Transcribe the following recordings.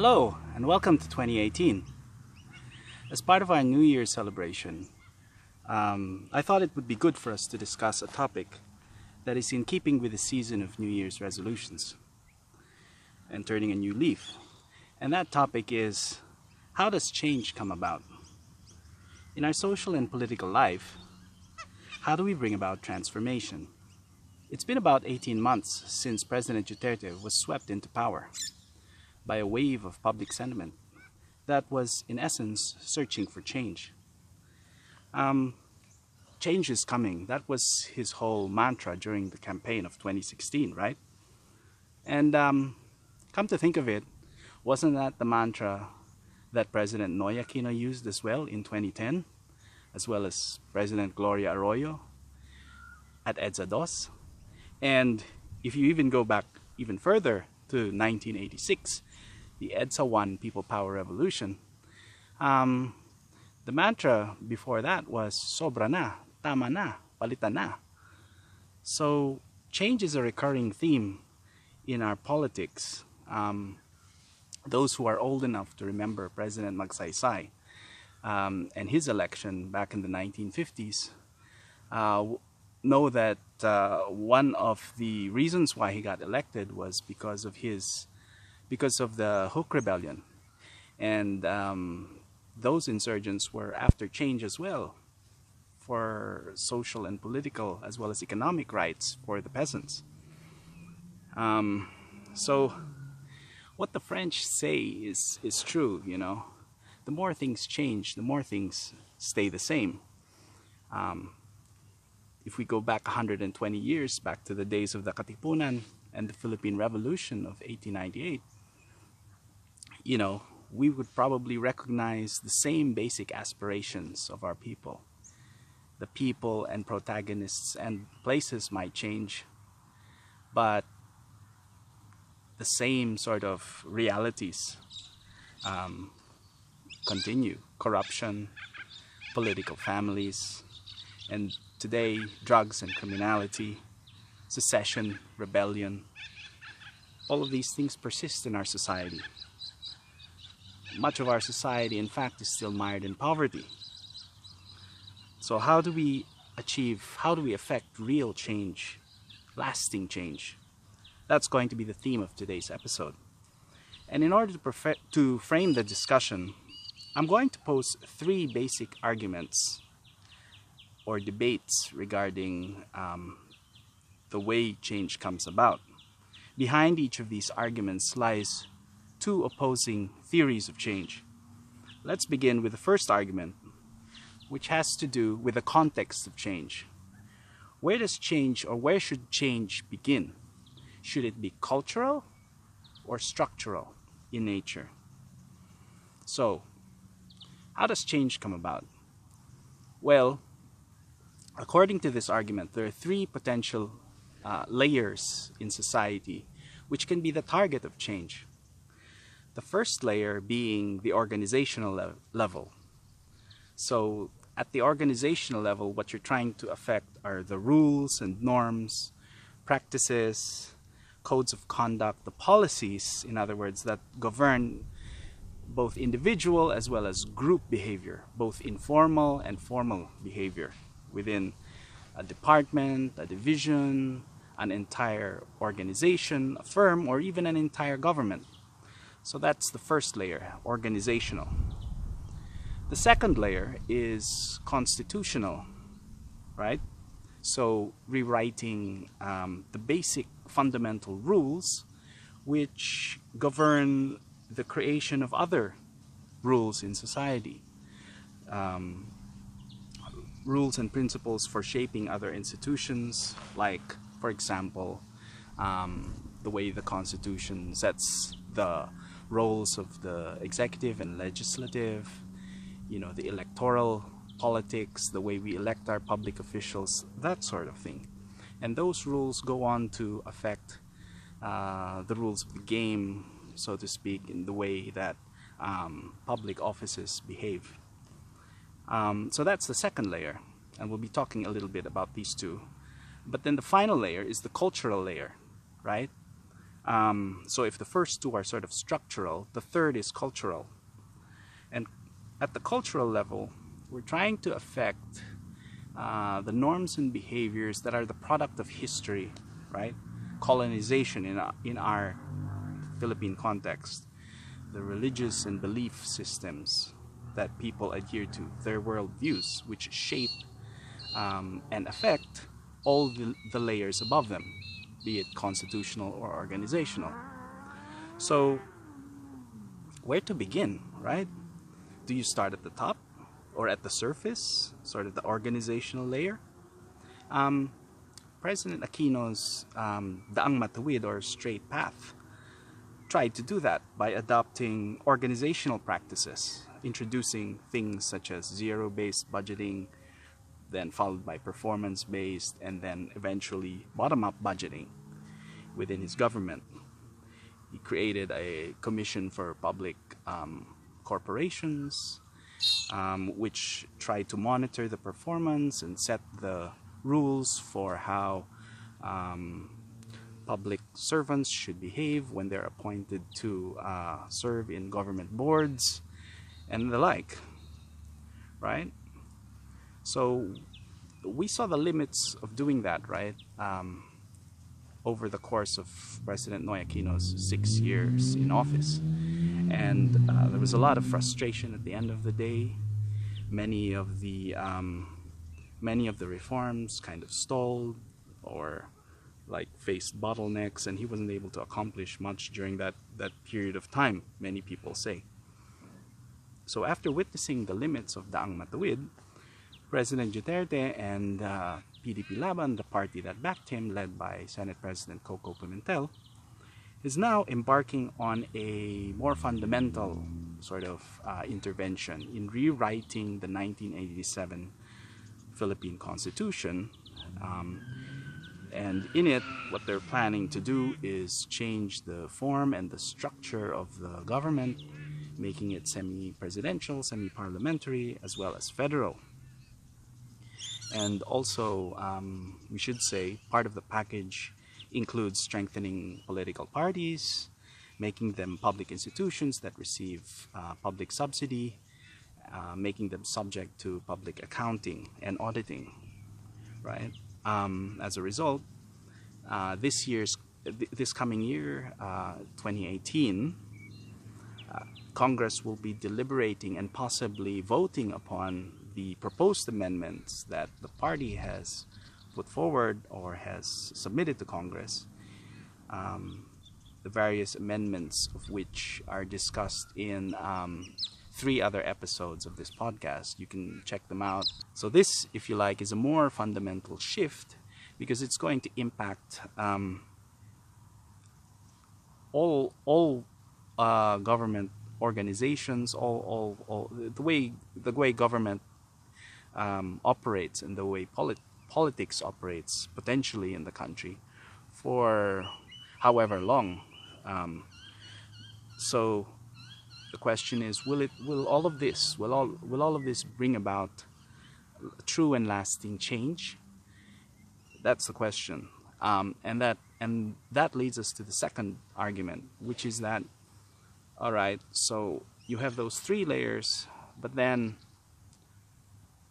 Hello and welcome to 2018. As part of our New Year's celebration, I thought it would be good for us to discuss a topic that is in keeping with the season of New Year's resolutions and turning a new leaf. And that topic is, how does change come about? In our social and political life, how do we bring about transformation? It's been about 18 months since President Duterte was swept into power by a wave of public sentiment that was, in essence, searching for change. Change is coming. That was his whole mantra during the campaign of 2016, right? And come to think of it, wasn't that the mantra that President Noy Aquino used as well in 2010, as well as President Gloria Arroyo at EDSA Dos? And if you even go back even further to 1986, the EDSA 1 People Power Revolution, the mantra before that was sobra na, tama na, palitan na. So change is a recurring theme in our politics. Those who are old enough to remember President Magsaysay and his election back in the 1950s know that one of the reasons why he got elected was because of the Hook Rebellion, and those insurgents were after change as well, for social and political as well as economic rights for the peasants. So what the French say is true, you know. The more things change, the more things stay the same. If we go back 120 years, back to the days of the Katipunan and the Philippine Revolution of 1898, you know, we would probably recognize the same basic aspirations of our people. The people and protagonists and places might change, but the same sort of realities continue. Corruption, political families, and today drugs and criminality, secession, rebellion. All of these things persist in our society. Much of our society, in fact, is still mired in poverty. So how do we affect real change, lasting change? That's going to be the theme of today's episode. And in order to frame the discussion, I'm going to pose three basic arguments or debates regarding the way change comes about. Behind each of these arguments lies two opposing theories of change. Let's begin with the first argument, which has to do with the context of change. Where does change, or where should change begin? Should it be cultural or structural in nature? So, how does change come about? Well, according to this argument, there are three potential layers in society which can be the target of change. The first layer being the organizational level. So at the organizational level, what you're trying to affect are the rules and norms, practices, codes of conduct, the policies, in other words, that govern both individual as well as group behavior, both informal and formal behavior within a department, a division, an entire organization, a firm, or even an entire government. So that's the first layer, organizational. The second layer is constitutional, right? So rewriting the basic fundamental rules which govern the creation of other rules in society. Rules and principles for shaping other institutions, like, for example, the way the Constitution sets the roles of the executive and legislative, you know, the electoral politics, the way we elect our public officials, that sort of thing. And those rules go on to affect the rules of the game, so to speak, in the way that public offices behave. So that's the second layer, and we'll be talking a little bit about these two. But then the final layer is the cultural layer, right? So if the first two are sort of structural, the third is cultural. And at the cultural level, we're trying to affect the norms and behaviors that are the product of history, right? Colonization in our Philippine context, the religious and belief systems that people adhere to, their worldviews, which shape and affect all the layers above them, be it constitutional or organizational. So, where to begin, right? Do you start at the top or at the surface, sort of the organizational layer? President Aquino's Daang Matuwid, or straight path, tried to do that by adopting organizational practices, introducing things such as zero-based budgeting, then followed by performance-based, and then eventually bottom-up budgeting within his government. He created a commission for public corporations, which tried to monitor the performance and set the rules for how public servants should behave when they're appointed to serve in government boards and the like, right? So we saw the limits of doing that, right? Over the course of President Noy Aquino's 6 years in office. And there was a lot of frustration at the end of the day. Many of the reforms kind of stalled or faced bottlenecks, and he wasn't able to accomplish much during that period of time, many people say. So after witnessing the limits of Daang Matuwid, President Duterte and PDP Laban, the party that backed him, led by Senate President Coco Pimentel, is now embarking on a more fundamental sort of intervention in rewriting the 1987 Philippine Constitution. And in it, what they're planning to do is change the form and the structure of the government, making it semi-presidential, semi-parliamentary, as well as federal. And also, we should say, part of the package includes strengthening political parties, making them public institutions that receive public subsidy, making them subject to public accounting and auditing, right? As a result, this coming year, 2018, Congress will be deliberating and possibly voting upon the proposed amendments that the party has put forward or has submitted to Congress. The various amendments of which are discussed in 3 other episodes of this podcast. You can check them out. So this, if you like, is a more fundamental shift because it's going to impact all government organizations, all the way government operates and the way politics operates potentially in the country for however long. So the question is, will all of this bring about true and lasting change? That's the question, and that leads us to the second argument, which is that, all right, so you have those 3 layers, but then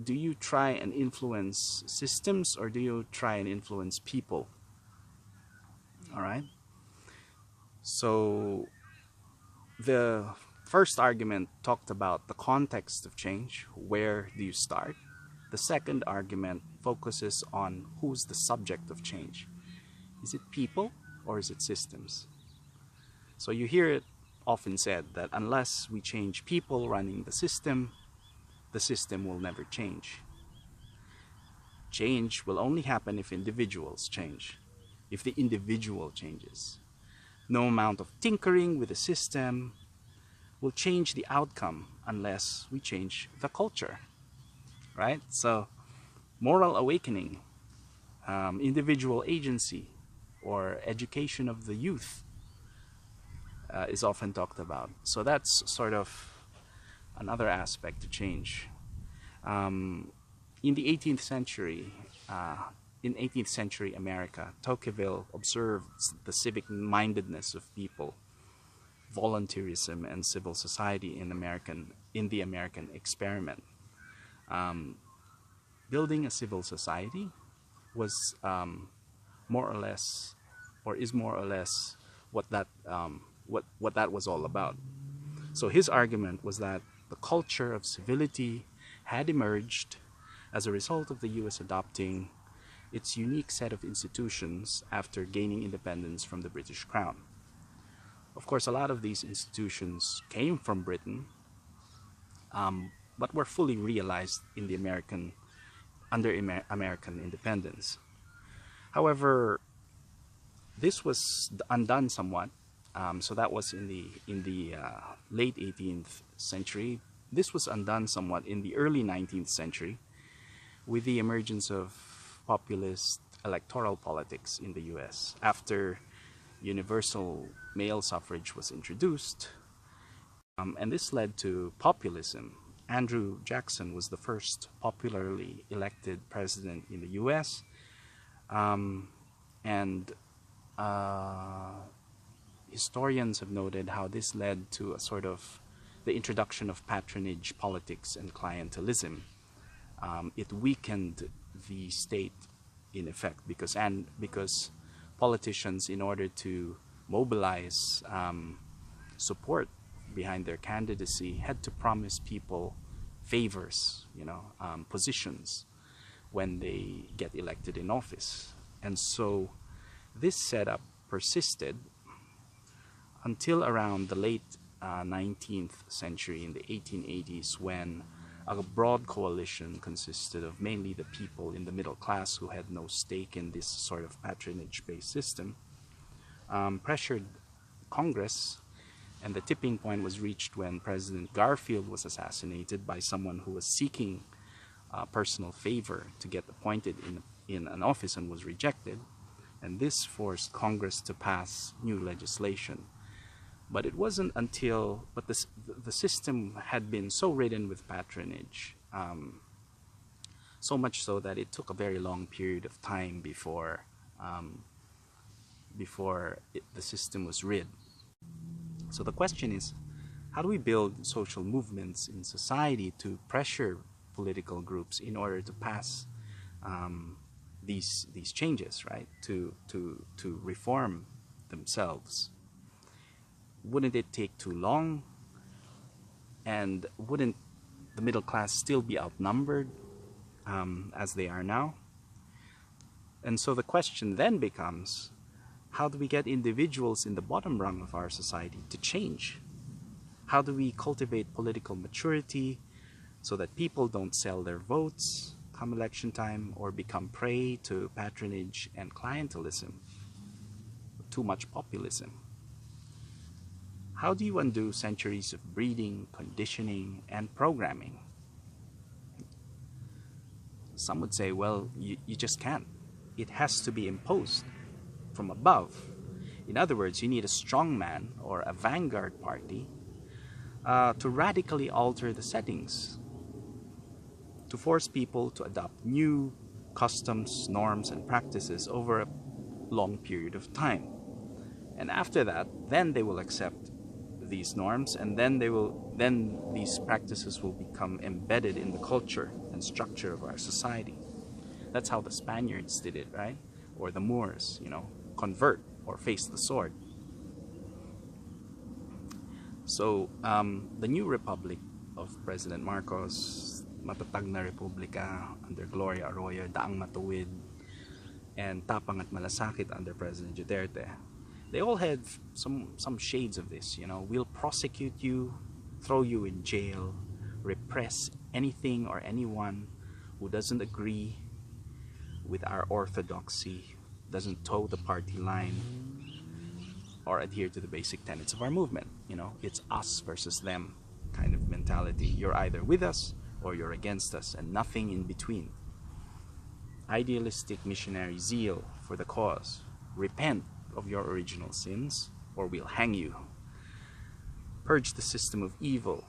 do you try and influence systems or do you try and influence people? All right. So the first argument talked about the context of change. Where do you start? The second argument focuses on who's the subject of change. Is it people or is it systems? So you hear it often said that unless we change people running the system will never change. Change will only happen if individuals change, if the individual changes. No amount of tinkering with the system will change the outcome unless we change the culture, right? So moral awakening, individual agency, or education of the youth is often talked about. So that's sort of another aspect to change. In the 18th century, in 18th century America, Tocqueville observed the civic mindedness of people, volunteerism, and civil society in the American experiment. Building a civil society was more or less, or is more or less, what that was all about. So his argument was that the culture of civility had emerged as a result of the U.S. adopting its unique set of institutions after gaining independence from the British Crown. Of course, a lot of these institutions came from Britain, but were fully realized in the under American independence. However, this was undone somewhat. So that was in the late 18th century. This was undone somewhat in the early 19th century with the emergence of populist electoral politics in the US after universal male suffrage was introduced. And this led to populism. Andrew Jackson was the first popularly elected president in the US. Historians have noted how this led to a sort of the introduction of patronage politics and clientelism. It weakened the state in effect because politicians, in order to mobilize support behind their candidacy, had to promise people favors, positions when they get elected in office. And so this setup persisted until around the late 19th century, in the 1880s, when a broad coalition consisted of mainly the people in the middle class who had no stake in this sort of patronage-based system, pressured Congress, and the tipping point was reached when President Garfield was assassinated by someone who was seeking personal favor to get appointed in an office and was rejected. And this forced Congress to pass new legislation. But it wasn't until, the system had been so ridden with patronage, so much so that it took a very long period of time before the system was rid. So the question is, how do we build social movements in society to pressure political groups in order to pass these changes, right? To reform themselves? Wouldn't it take too long? And wouldn't the middle class still be outnumbered as they are now? And so the question then becomes, how do we get individuals in the bottom rung of our society to change? How do we cultivate political maturity so that people don't sell their votes come election time or become prey to patronage and clientelism, too much populism? How do you undo centuries of breeding, conditioning, and programming? Some would say, well, you just can't. It has to be imposed from above. In other words, you need a strong man or a vanguard party to radically alter the settings, to force people to adopt new customs, norms, and practices over a long period of time. And after that, then they will accept these norms, and then these practices will become embedded in the culture and structure of our society. That's how the Spaniards did it, right? Or the Moors, convert or face the sword. So the new republic of President Marcos, matatag na republika under Gloria Arroyo, daang matuwid, and tapang at malasakit under President Duterte, they all had some shades of this. We'll prosecute you, throw you in jail, repress anything or anyone who doesn't agree with our orthodoxy, doesn't toe the party line, or adhere to the basic tenets of our movement. It's us versus them kind of mentality. You're either with us or you're against us, and nothing in between. Idealistic missionary zeal for the cause. Repent of your original sins, or we'll hang you. Purge the system of evil.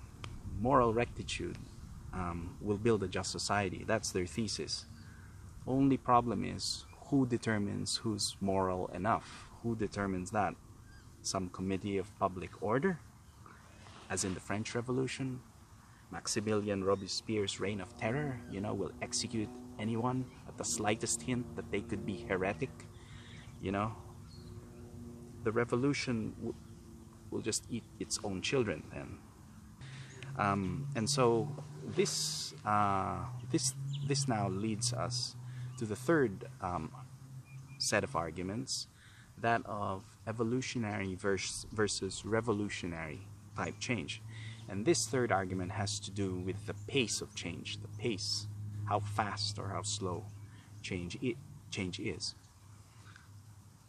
Moral rectitude will build a just society. That's their thesis. Only problem is, who determines who's moral enough? Who determines that? Some committee of public order, as in the French Revolution? Maximilian Robespierre's reign of terror, will execute anyone at the slightest hint that they could be heretic, you know? The revolution will just eat its own children then. And so this now leads us to the third set of arguments, that of evolutionary versus revolutionary type change. And this third argument has to do with the pace of change, the pace, how fast or how slow change is.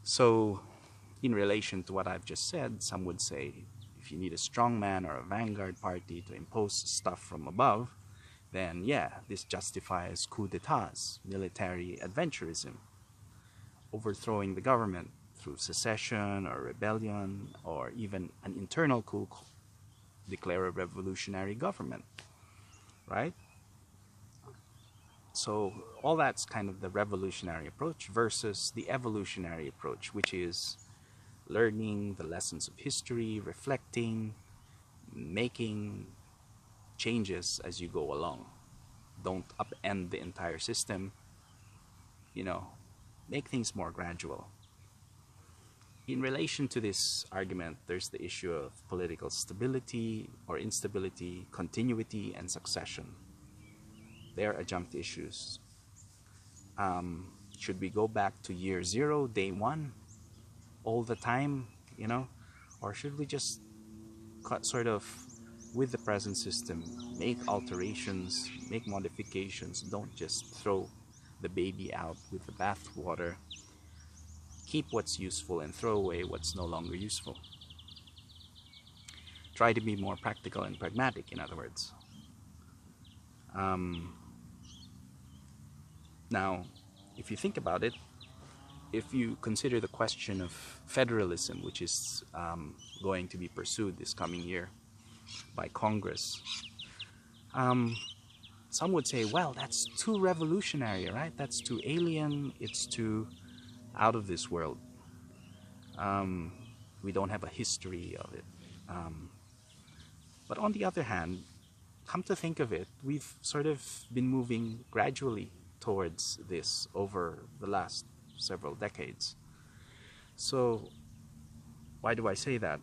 So in relation to what I've just said, some would say if you need a strong man or a vanguard party to impose stuff from above, then yeah, this justifies coups d'etats, military adventurism, overthrowing the government through secession or rebellion, or even an internal coup, declare a revolutionary government, right? So all that's kind of the revolutionary approach versus the evolutionary approach, which is learning the lessons of history, reflecting, making changes as you go along. Don't upend the entire system, make things more gradual. In relation to this argument, there's the issue of political stability or instability, continuity, and succession. They're adjunct issues. Should we go back to year zero, day one, all the time, or should we just sort of, with the present system, make alterations, make modifications? Don't just throw the baby out with the bathwater. Keep what's useful and throw away what's no longer useful. Try to be more practical and pragmatic, in other words. Now, if you think about it, if you consider the question of federalism, which is going to be pursued this coming year by Congress, some would say, well, that's too revolutionary, right? That's too alien, it's too out of this world. We don't have a history of it. But on the other hand, come to think of it, we've sort of been moving gradually towards this over the last several decades. So why do I say that?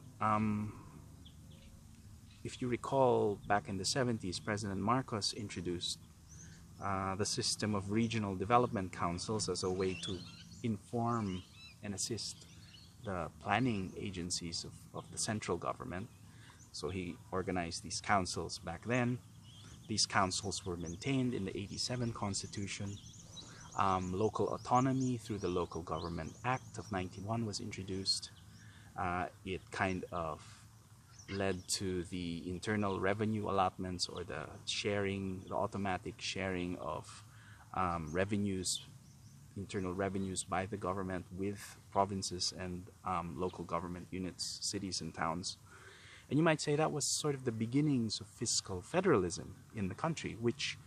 If you recall, back in the 70s, President Marcos introduced the system of regional development councils as a way to inform and assist the planning agencies of the central government. So he organized these councils back then. These councils were maintained in the '87 Constitution. Local autonomy through the Local Government Act of '91 was introduced. It kind of led to the internal revenue allotments, or the automatic sharing of revenues, internal revenues by the government with provinces and local government units, cities and towns. And you might say that was sort of the beginnings of fiscal federalism in the country, which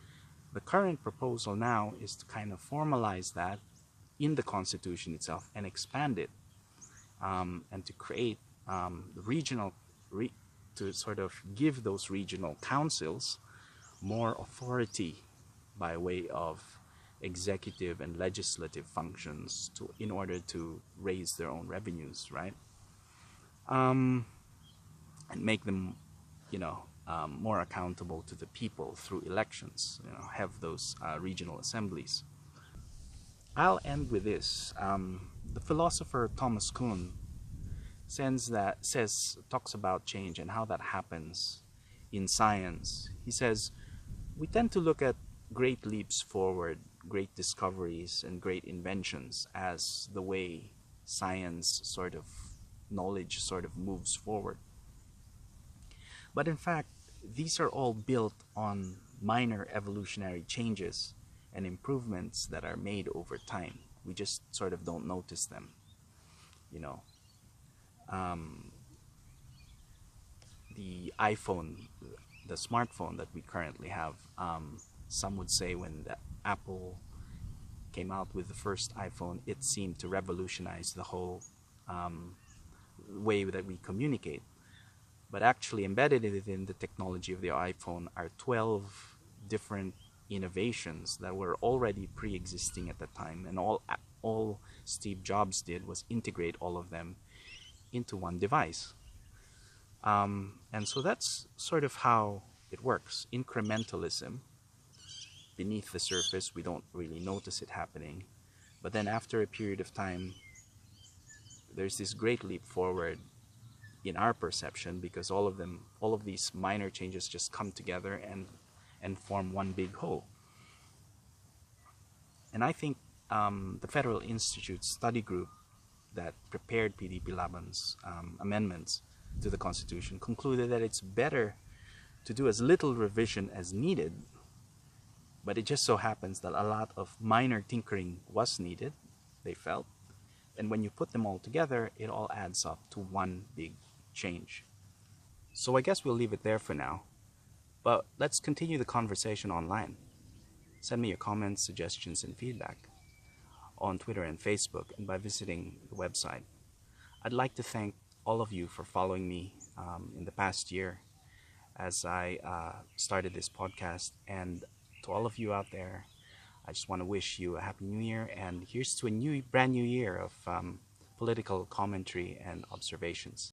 the current proposal now is to kind of formalize that in the Constitution itself and expand it, and to create to sort of give those regional councils more authority by way of executive and legislative functions in order to raise their own revenues, right? And make them, more accountable to the people through elections, have those regional assemblies. I'll end with this. The philosopher Thomas Kuhn talks about change and how that happens in science. He says, we tend to look at great leaps forward, great discoveries, and great inventions as the way science knowledge sort of moves forward. But in fact, these are all built on minor evolutionary changes and improvements that are made over time. We just sort of don't notice them, The iPhone, the smartphone that we currently have, some would say when the Apple came out with the first iPhone, it seemed to revolutionize the whole way that we communicate. But actually embedded within the technology of the iPhone are 12 different innovations that were already pre-existing at the time, and all Steve Jobs did was integrate all of them into one device. And so that's sort of how it works. Incrementalism. Beneath the surface, we don't really notice it happening, but then after a period of time, there's this great leap forward in our perception, because all of these minor changes just come together and form one big whole. And I think the Federal Institute study group that prepared PDP Laban's amendments to the Constitution concluded that it's better to do as little revision as needed, but it just so happens that a lot of minor tinkering was needed, they felt, and when you put them all together, it all adds up to one big change. So I guess we'll leave it there for now, but let's continue the conversation online. Send me your comments, suggestions, and feedback on Twitter and Facebook, and by visiting the website. I'd like to thank all of you for following me in the past year as I started this podcast, and to all of you out there, I just want to wish you a happy new year, and here's to a brand new year of political commentary and observations.